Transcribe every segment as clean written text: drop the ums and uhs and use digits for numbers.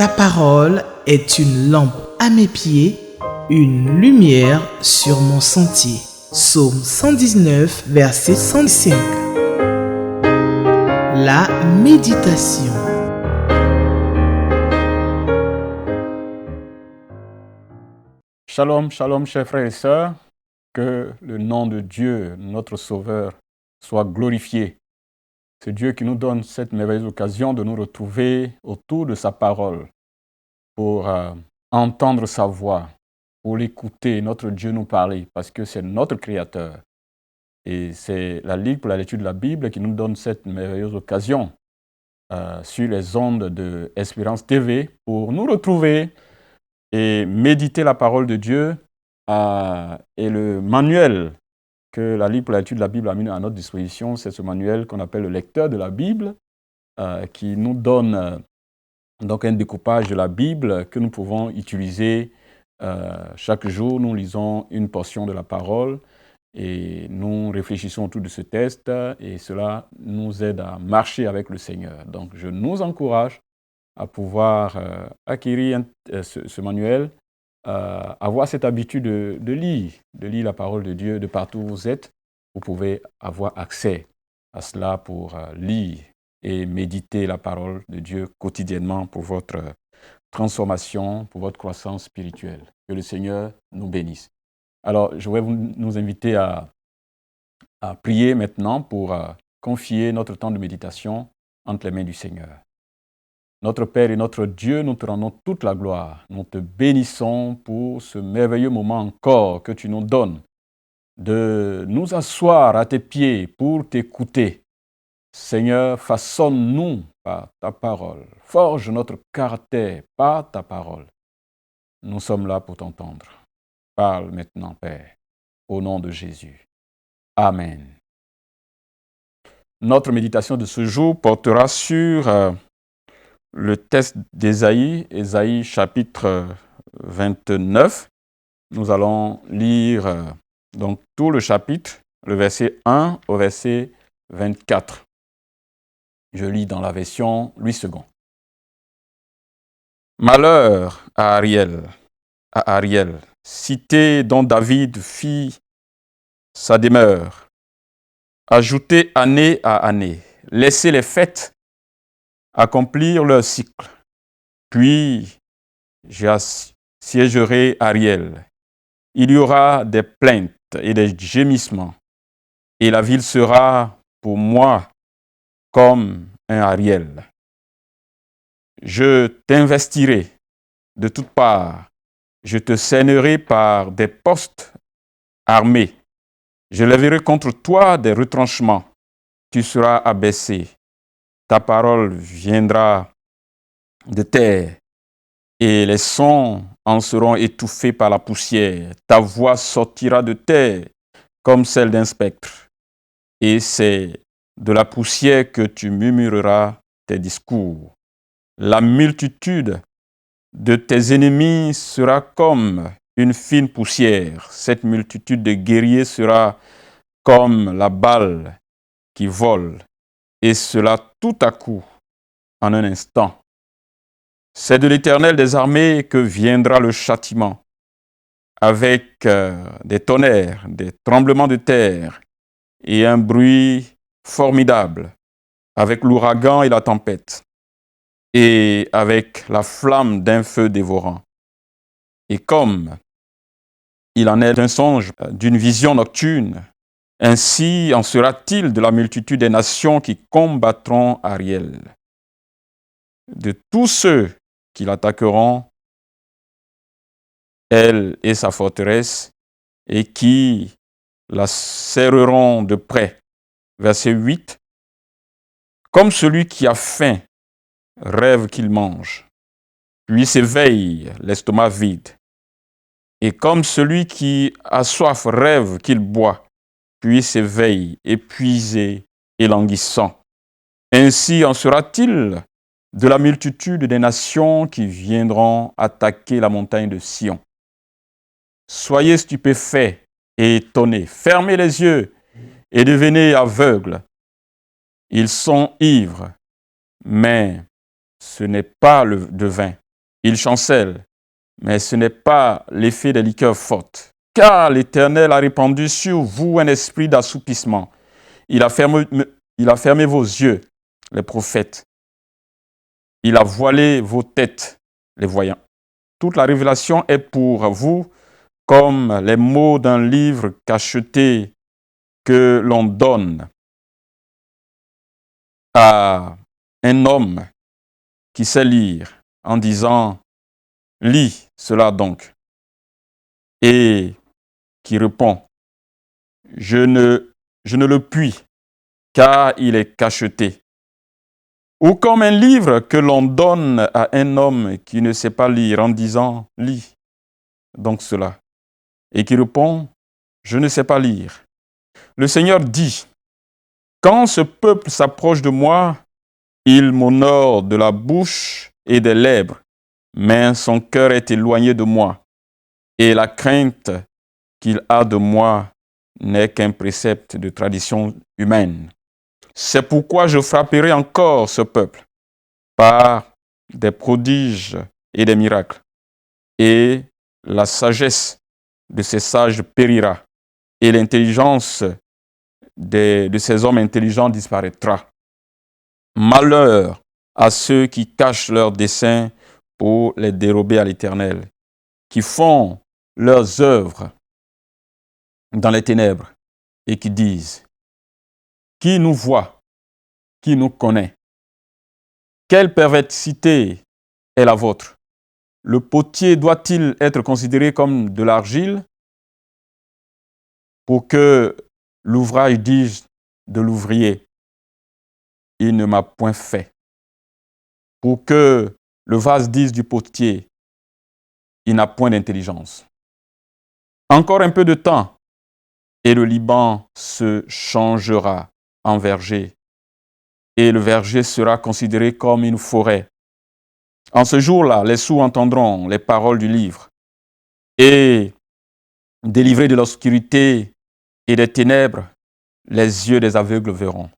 Ta parole est une lampe à mes pieds, une lumière sur mon sentier. Psaume 119, verset 105. La méditation. Shalom, shalom, chers frères et sœurs. Que le nom de Dieu, notre Sauveur, soit glorifié. C'est Dieu qui nous donne cette merveilleuse occasion de nous retrouver autour de sa parole pour entendre sa voix, pour l'écouter, notre Dieu nous parler, parce que c'est notre Créateur. Et c'est la Ligue pour la lecture de la Bible qui nous donne cette merveilleuse occasion sur les ondes de Espérance TV pour nous retrouver et méditer la parole de Dieu et le manuel que la Ligue pour la lecture de la Bible a mis à notre disposition. C'est ce manuel qu'on appelle le lecteur de la Bible qui nous donne donc un découpage de la Bible que nous pouvons utiliser chaque jour. Nous lisons une portion de la parole et nous réfléchissons autour de ce texte et cela nous aide à marcher avec le Seigneur. Donc je nous encourage à pouvoir acquérir ce manuel, avoir cette habitude de lire la parole de Dieu de partout où vous êtes. Vous pouvez avoir accès à cela pour lire et méditer la parole de Dieu quotidiennement pour votre transformation, pour votre croissance spirituelle. Que le Seigneur nous bénisse. Alors, je vais nous inviter à prier maintenant pour confier notre temps de méditation entre les mains du Seigneur. Notre Père et notre Dieu, nous te rendons toute la gloire. Nous te bénissons pour ce merveilleux moment encore que tu nous donnes de nous asseoir à tes pieds pour t'écouter. Seigneur, façonne-nous par ta parole. Forge notre caractère par ta parole. Nous sommes là pour t'entendre. Parle maintenant, Père, au nom de Jésus. Amen. Notre méditation de ce jour portera sur le texte d'Ésaïe, Ésaïe chapitre 29. Nous allons lire donc tout le chapitre, le verset 1 au verset 24. Je lis dans la version Louis II. Malheur à Ariel, cité dont David fit sa demeure. Ajoutez année à année, laissez les fêtes accomplir leur cycle. Puis j'assiégerai Ariel. Il y aura des plaintes et des gémissements, et la ville sera pour moi comme un Ariel. Je t'investirai de toutes parts, je te cernerai par des postes armés. Je lèverai contre toi des retranchements, tu seras abaissé. Ta parole viendra de terre, et les sons en seront étouffés par la poussière. Ta voix sortira de terre comme celle d'un spectre, et c'est de la poussière que tu murmureras tes discours. La multitude de tes ennemis sera comme une fine poussière. Cette multitude de guerriers sera comme la balle qui vole, et cela tout à coup, en un instant. C'est de l'Éternel des armées que viendra le châtiment, avec des tonnerres, des tremblements de terre et un bruit formidable, avec l'ouragan et la tempête, et avec la flamme d'un feu dévorant. Et comme il en est d'un songe, d'une vision nocturne, ainsi en sera-t-il de la multitude des nations qui combattront Ariel. De tous ceux qui l'attaqueront, elle et sa forteresse, et qui la serreront de près. Verset 8. Comme celui qui a faim rêve qu'il mange, puis s'éveille l'estomac vide. Et comme celui qui a soif rêve qu'il boit, puis s'éveille épuisé et languissant. Ainsi en sera-t-il de la multitude des nations qui viendront attaquer la montagne de Sion. Soyez stupéfaits et étonnés, fermez les yeux et devenez aveugles. Ils sont ivres, mais ce n'est pas de vin. Il chancelle, mais ce n'est pas l'effet des liqueurs fortes. Car l'Éternel a répandu sur vous un esprit d'assoupissement. Il a fermé vos yeux, les prophètes. Il a voilé vos têtes, les voyants. Toute la révélation est pour vous comme les mots d'un livre cacheté que l'on donne à un homme qui sait lire en disant « Lis cela donc » et qui répond « Je ne le puis, car il est cacheté. » Ou comme un livre que l'on donne à un homme qui ne sait pas lire en disant « Lis donc cela » et qui répond « Je ne sais pas lire. » Le Seigneur dit « Quand ce peuple s'approche de moi, il m'honore de la bouche et des lèvres, mais son cœur est éloigné de moi, et la crainte qu'il a de moi n'est qu'un précepte de tradition humaine. C'est pourquoi je frapperai encore ce peuple par des prodiges et des miracles, et la sagesse de ces sages périra, et l'intelligence de ces hommes intelligents disparaîtra. Malheur à ceux qui cachent leurs desseins pour les dérober à l'Éternel, qui font leurs œuvres dans les ténèbres et qui disent « Qui nous voit? Qui nous connaît? Quelle perversité est la vôtre? Le potier doit-il être considéré comme de l'argile pour que l'ouvrage dise de l'ouvrier, il ne m'a point fait. Pour que le vase dise du potier, il n'a point d'intelligence. Encore un peu de temps, et le Liban se changera en verger, et le verger sera considéré comme une forêt. En ce jour-là, les sourds entendront les paroles du livre, et délivrés de l'obscurité et des ténèbres, les yeux des aveugles verront.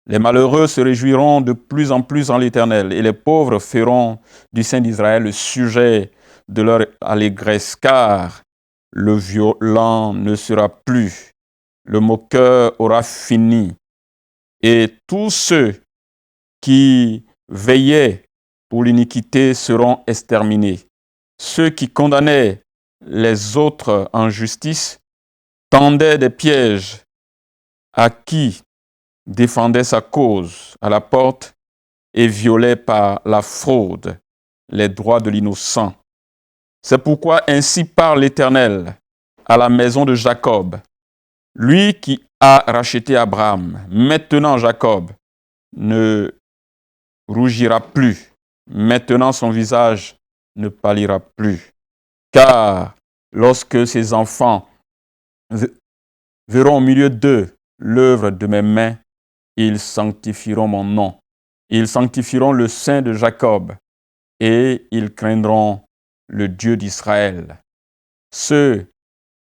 Les malheureux se réjouiront de plus en plus en l'Éternel, et les pauvres feront du Saint d'Israël le sujet de leur allégresse, car le violent ne sera plus, le moqueur aura fini, et tous ceux qui veillaient pour l'iniquité seront exterminés. Ceux qui condamnaient les autres en justice tendaient des pièges à qui défendait sa cause à la porte et violait par la fraude les droits de l'innocent. C'est pourquoi ainsi parle l'Éternel à la maison de Jacob, lui qui a racheté Abraham. Maintenant Jacob ne rougira plus, maintenant son visage ne pâlira plus, car lorsque ses enfants verront au milieu d'eux l'œuvre de mes mains, ils sanctifieront mon nom. Ils sanctifieront le Saint de Jacob et ils craindront le Dieu d'Israël. Ceux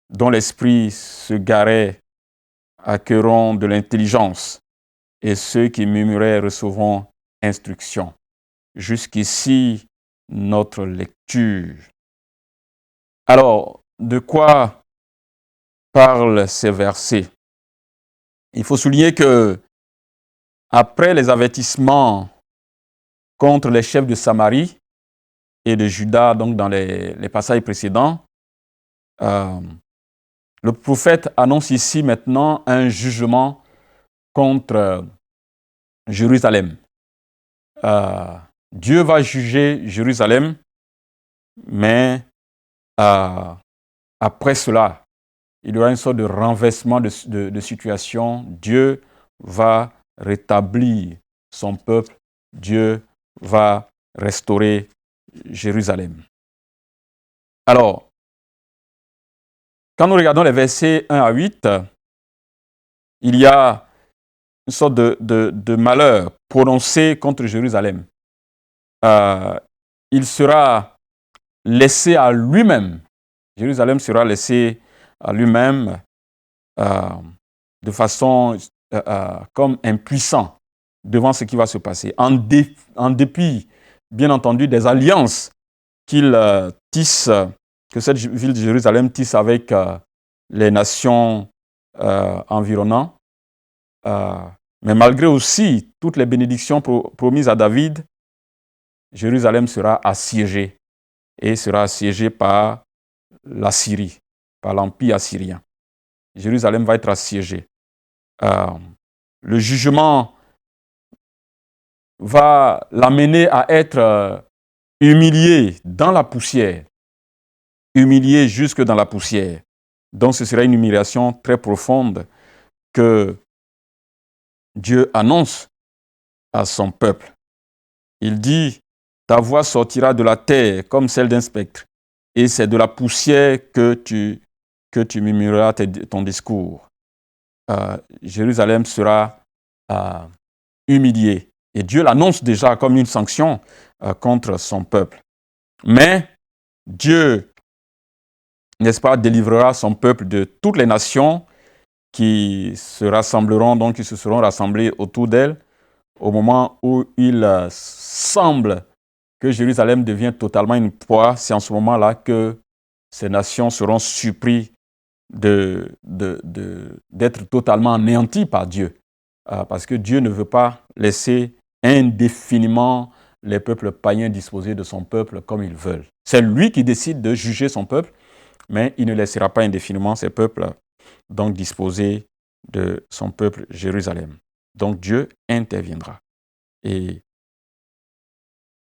dont l'esprit se garait acquerront de l'intelligence et ceux qui murmuraient recevront instruction. Jusqu'ici, notre lecture. Alors, de quoi parlent ces versets? Il faut souligner que après les avertissements contre les chefs de Samarie et de Juda, donc dans les passages précédents, le prophète annonce ici maintenant un jugement contre Jérusalem. Dieu va juger Jérusalem, mais après cela, il y aura une sorte de renversement de situation. Dieu va rétablir son peuple, Dieu va restaurer Jérusalem. Alors, quand nous regardons les versets 1 à 8, il y a une sorte de malheur prononcé contre Jérusalem. Il sera laissé à lui-même. Jérusalem sera laissé à lui-même de façon comme impuissant devant ce qui va se passer, en dépit, bien entendu, des alliances tisse, que cette ville de Jérusalem tisse avec les nations environnantes. Mais malgré aussi toutes les bénédictions promises à David, Jérusalem sera assiégée et sera assiégée par la Syrie, par l'Empire assyrien. Jérusalem va être assiégée. Le jugement va l'amener à être humilié dans la poussière, humilié jusque dans la poussière. Donc ce sera une humiliation très profonde que Dieu annonce à son peuple. Il dit, ta voix sortira de la terre comme celle d'un spectre, et c'est de la poussière que tu murmureras ton discours. Jérusalem sera humiliée. Et Dieu l'annonce déjà comme une sanction contre son peuple. Mais Dieu, n'est-ce pas, délivrera son peuple de toutes les nations qui se rassembleront, donc qui se seront rassemblées autour d'elle, au moment où il semble que Jérusalem devient totalement une proie. C'est en ce moment-là que ces nations seront surpris d'être totalement anéanties par Dieu. Parce que Dieu ne veut pas laisser indéfiniment les peuples païens disposer de son peuple comme ils veulent. C'est lui qui décide de juger son peuple, mais il ne laissera pas indéfiniment ces peuples donc disposer de son peuple Jérusalem. Donc Dieu interviendra. Et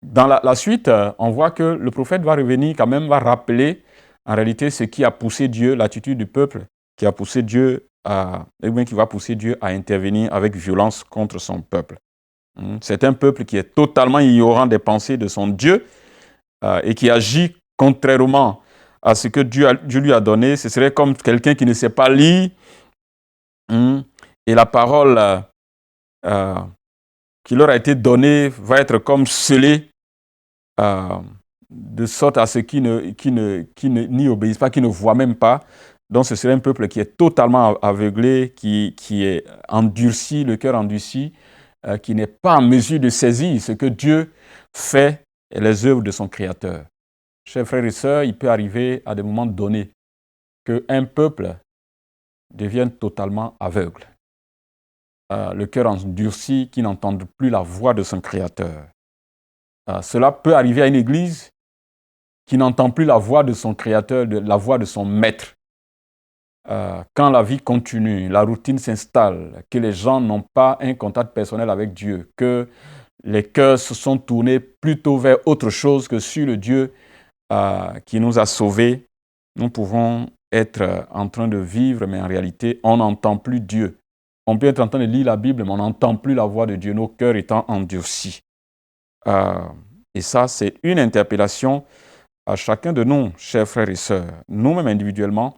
dans la suite, on voit que le prophète va revenir quand même, va rappeler en réalité ce qui a poussé Dieu, l'attitude du peuple, qui a poussé Dieu qui va pousser Dieu à intervenir avec violence contre son peuple. C'est un peuple qui est totalement ignorant des pensées de son Dieu et qui agit contrairement à ce que Dieu lui a donné. Ce serait comme quelqu'un qui ne sait pas lire et la parole qui leur a été donnée va être comme scellée de sorte à ceux qui n'y obéissent pas, qui ne voient même pas. Donc ce serait un peuple qui est totalement aveuglé, qui est endurci, le cœur endurci, qui n'est pas en mesure de saisir ce que Dieu fait et les œuvres de son Créateur. Chers frères et sœurs, il peut arriver à des moments donnés qu'un peuple devienne totalement aveugle. Le cœur endurci, qui n'entend plus la voix de son Créateur. Cela peut arriver à une église qui n'entend plus la voix de son Créateur, la voix de son Maître. Quand la vie continue, la routine s'installe, que les gens n'ont pas un contact personnel avec Dieu, que les cœurs se sont tournés plutôt vers autre chose que sur le Dieu qui nous a sauvés, nous pouvons être en train de vivre, mais en réalité, on n'entend plus Dieu. On peut être en train de lire la Bible, mais on n'entend plus la voix de Dieu, nos cœurs étant endurcis. Et ça, c'est une interpellation à chacun de nous, chers frères et sœurs. Nous-mêmes individuellement,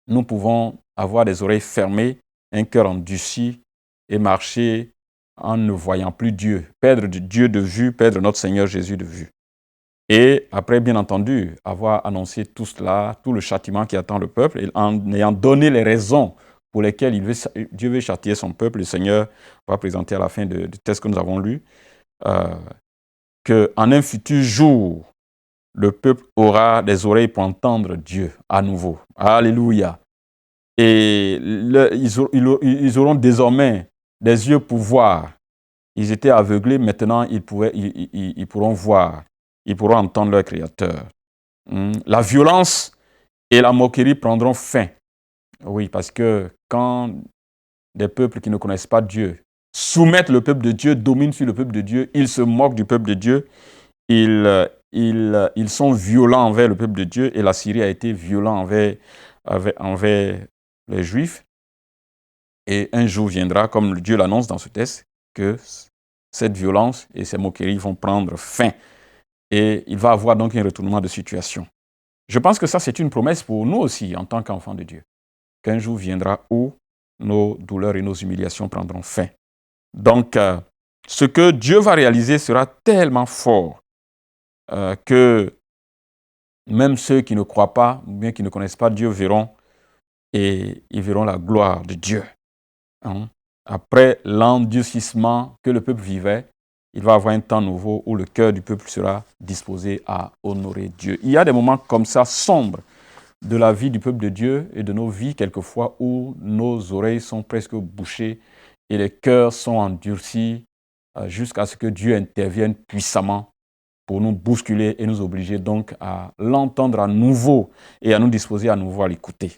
nous pouvons avoir des oreilles fermées, un cœur endurci et marcher en ne voyant plus Dieu, perdre Dieu de vue, perdre notre Seigneur Jésus de vue. Et après, bien entendu, avoir annoncé tout cela, tout le châtiment qui attend le peuple, et en ayant donné les raisons pour lesquelles Dieu veut châtier son peuple, le Seigneur va présenter à la fin du texte que nous avons lu, qu'en un futur jour, le peuple aura des oreilles pour entendre Dieu à nouveau. Alléluia. Et ils auront désormais des yeux pour voir. Ils étaient aveuglés, maintenant ils pourront voir. Ils pourront entendre leur Créateur. La violence et la moquerie prendront fin. Oui, parce que quand des peuples qui ne connaissent pas Dieu soumettent le peuple de Dieu, dominent sur le peuple de Dieu, ils se moquent du peuple de Dieu, ils sont violents envers le peuple de Dieu, et la Syrie a été violente envers les Juifs. Et un jour viendra, comme Dieu l'annonce dans ce texte, que cette violence et ces moqueries vont prendre fin. Et il va y avoir donc un retournement de situation. Je pense que ça, c'est une promesse pour nous aussi, en tant qu'enfants de Dieu. Qu'un jour viendra où nos douleurs et nos humiliations prendront fin. Donc, ce que Dieu va réaliser sera tellement fort que même ceux qui ne croient pas, ou bien qui ne connaissent pas Dieu, verront, et ils verront la gloire de Dieu. Après l'endurcissement que le peuple vivait, il va y avoir un temps nouveau où le cœur du peuple sera disposé à honorer Dieu. Il y a des moments comme ça sombres de la vie du peuple de Dieu et de nos vies quelquefois où nos oreilles sont presque bouchées et les cœurs sont endurcis jusqu'à ce que Dieu intervienne puissamment pour nous bousculer et nous obliger donc à l'entendre à nouveau et à nous disposer à nouveau à l'écouter.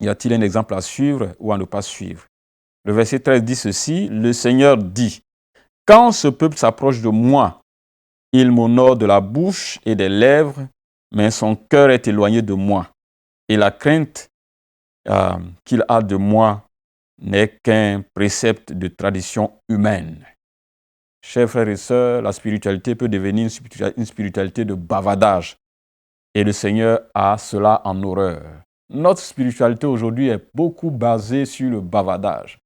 Y a-t-il un exemple à suivre ou à ne pas suivre? Le verset 13 dit ceci, le Seigneur dit, « Quand ce peuple s'approche de moi, il m'honore de la bouche et des lèvres, mais son cœur est éloigné de moi. Et la crainte qu'il a de moi n'est qu'un précepte de tradition humaine. » Chers frères et sœurs, la spiritualité peut devenir une spiritualité de bavardage. Et le Seigneur a cela en horreur. Notre spiritualité aujourd'hui est beaucoup basée sur le bavardage.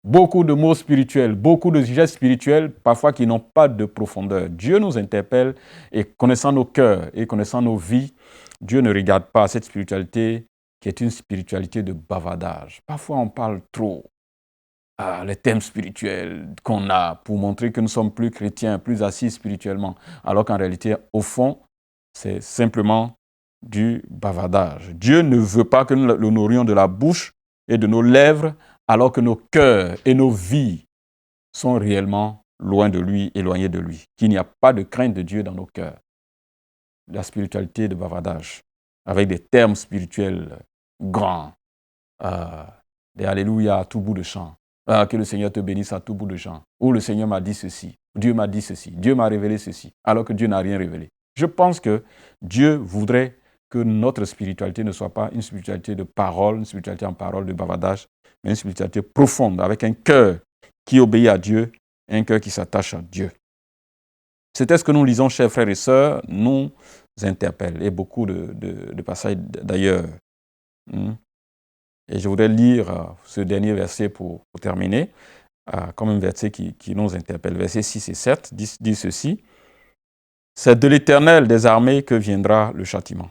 Beaucoup de mots spirituels, beaucoup de gestes spirituels, parfois qui n'ont pas de profondeur. Dieu nous interpelle et connaissant nos cœurs et connaissant nos vies, Dieu ne regarde pas cette spiritualité qui est une spiritualité de bavardage. Parfois on parle trop. Les thèmes spirituels qu'on a pour montrer que nous sommes plus chrétiens, plus assis spirituellement, alors qu'en réalité, au fond, c'est simplement du bavardage. Dieu ne veut pas que nous l'honorions de la bouche et de nos lèvres, alors que nos cœurs et nos vies sont réellement loin de lui, éloignés de lui, qu'il n'y a pas de crainte de Dieu dans nos cœurs. La spiritualité de bavardage, avec des termes spirituels grands, des alléluia à tout bout de champ. Que le Seigneur te bénisse à tout bout de champ. Ou le Seigneur m'a dit ceci, Dieu m'a dit ceci, Dieu m'a révélé ceci, alors que Dieu n'a rien révélé. Je pense que Dieu voudrait que notre spiritualité ne soit pas une spiritualité de parole, une spiritualité en parole, de bavardage, mais une spiritualité profonde, avec un cœur qui obéit à Dieu, et un cœur qui s'attache à Dieu. C'était ce que nous lisons, chers frères et sœurs, nous interpelle, et beaucoup de passages d'ailleurs. Et je voudrais lire ce dernier verset pour terminer, comme un verset qui nous interpelle. Versets 6 et 7 dit ceci. « C'est de l'Éternel des armées que viendra le châtiment,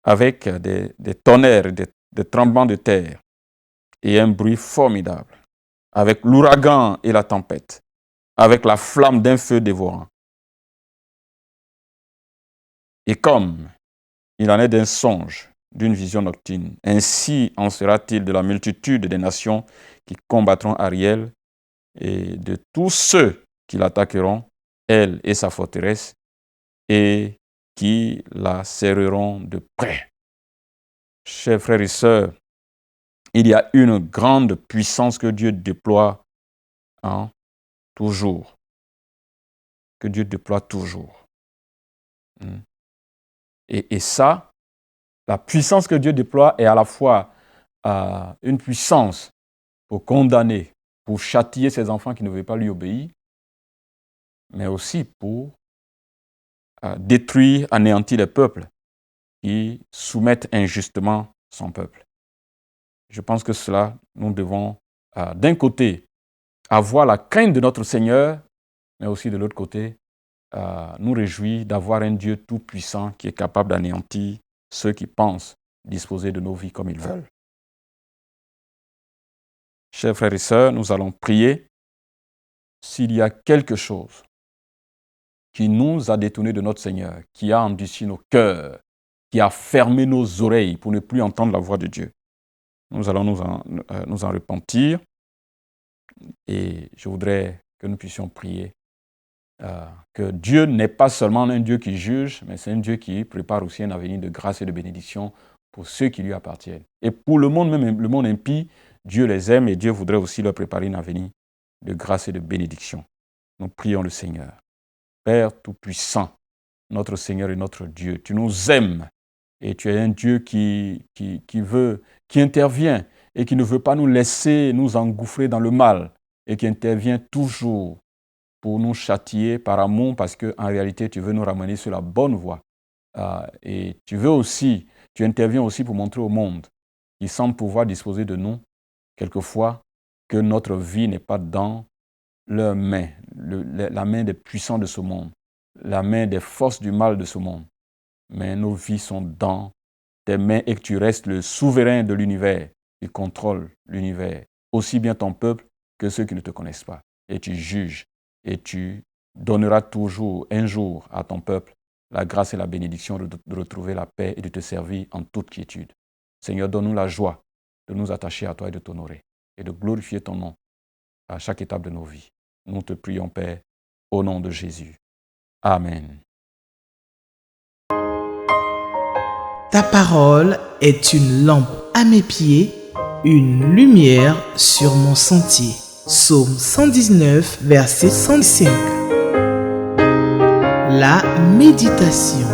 avec des tonnerres, des tremblements de terre et un bruit formidable, avec l'ouragan et la tempête, avec la flamme d'un feu dévorant. Et comme il en est d'un songe, d'une vision nocturne, ainsi en sera-t-il de la multitude des nations qui combattront Ariel et de tous ceux qui l'attaqueront, elle et sa forteresse, et qui la serreront de près. » Chers frères et sœurs, il y a une grande puissance que Dieu déploie toujours. Que Dieu déploie toujours. Et ça, la puissance que Dieu déploie est à la fois une puissance pour condamner, pour châtier ses enfants qui ne veulent pas lui obéir, mais aussi pour détruire, anéantir les peuples qui soumettent injustement son peuple. Je pense que cela, nous devons d'un côté avoir la crainte de notre Seigneur, mais aussi de l'autre côté, nous réjouir d'avoir un Dieu tout-puissant qui est capable d'anéantir ceux qui pensent disposer de nos vies comme ils veulent. Chers frères et sœurs, nous allons prier. S'il y a quelque chose qui nous a détournés de notre Seigneur, qui a endurci nos cœurs, qui a fermé nos oreilles pour ne plus entendre la voix de Dieu, nous allons nous en repentir. Et je voudrais que nous puissions prier que Dieu n'est pas seulement un Dieu qui juge, mais c'est un Dieu qui prépare aussi un avenir de grâce et de bénédiction pour ceux qui lui appartiennent. Et pour le monde, même le monde impie, Dieu les aime et Dieu voudrait aussi leur préparer un avenir de grâce et de bénédiction. Nous prions le Seigneur. Père Tout-Puissant, notre Seigneur et notre Dieu, tu nous aimes et tu es un Dieu qui intervient et qui ne veut pas nous laisser nous engouffrer dans le mal et qui intervient toujours pour nous châtier par amour parce qu'en réalité, tu veux nous ramener sur la bonne voie. Et tu interviens aussi pour montrer au monde qui semble pouvoir disposer de nous, quelquefois, que notre vie n'est pas dans leur main, la main des puissants de ce monde, la main des forces du mal de ce monde. Mais nos vies sont dans tes mains et que tu restes le souverain de l'univers qui contrôle l'univers, aussi bien ton peuple que ceux qui ne te connaissent pas. et tu juges et tu donneras toujours un jour à ton peuple la grâce et la bénédiction de retrouver la paix et de te servir en toute quiétude. Seigneur, donne-nous la joie de nous attacher à toi et de t'honorer et de glorifier ton nom à chaque étape de nos vies. Nous te prions, Père, au nom de Jésus. Amen. Ta parole est une lampe à mes pieds, une lumière sur mon sentier. Psaume 119, verset 105. La méditation.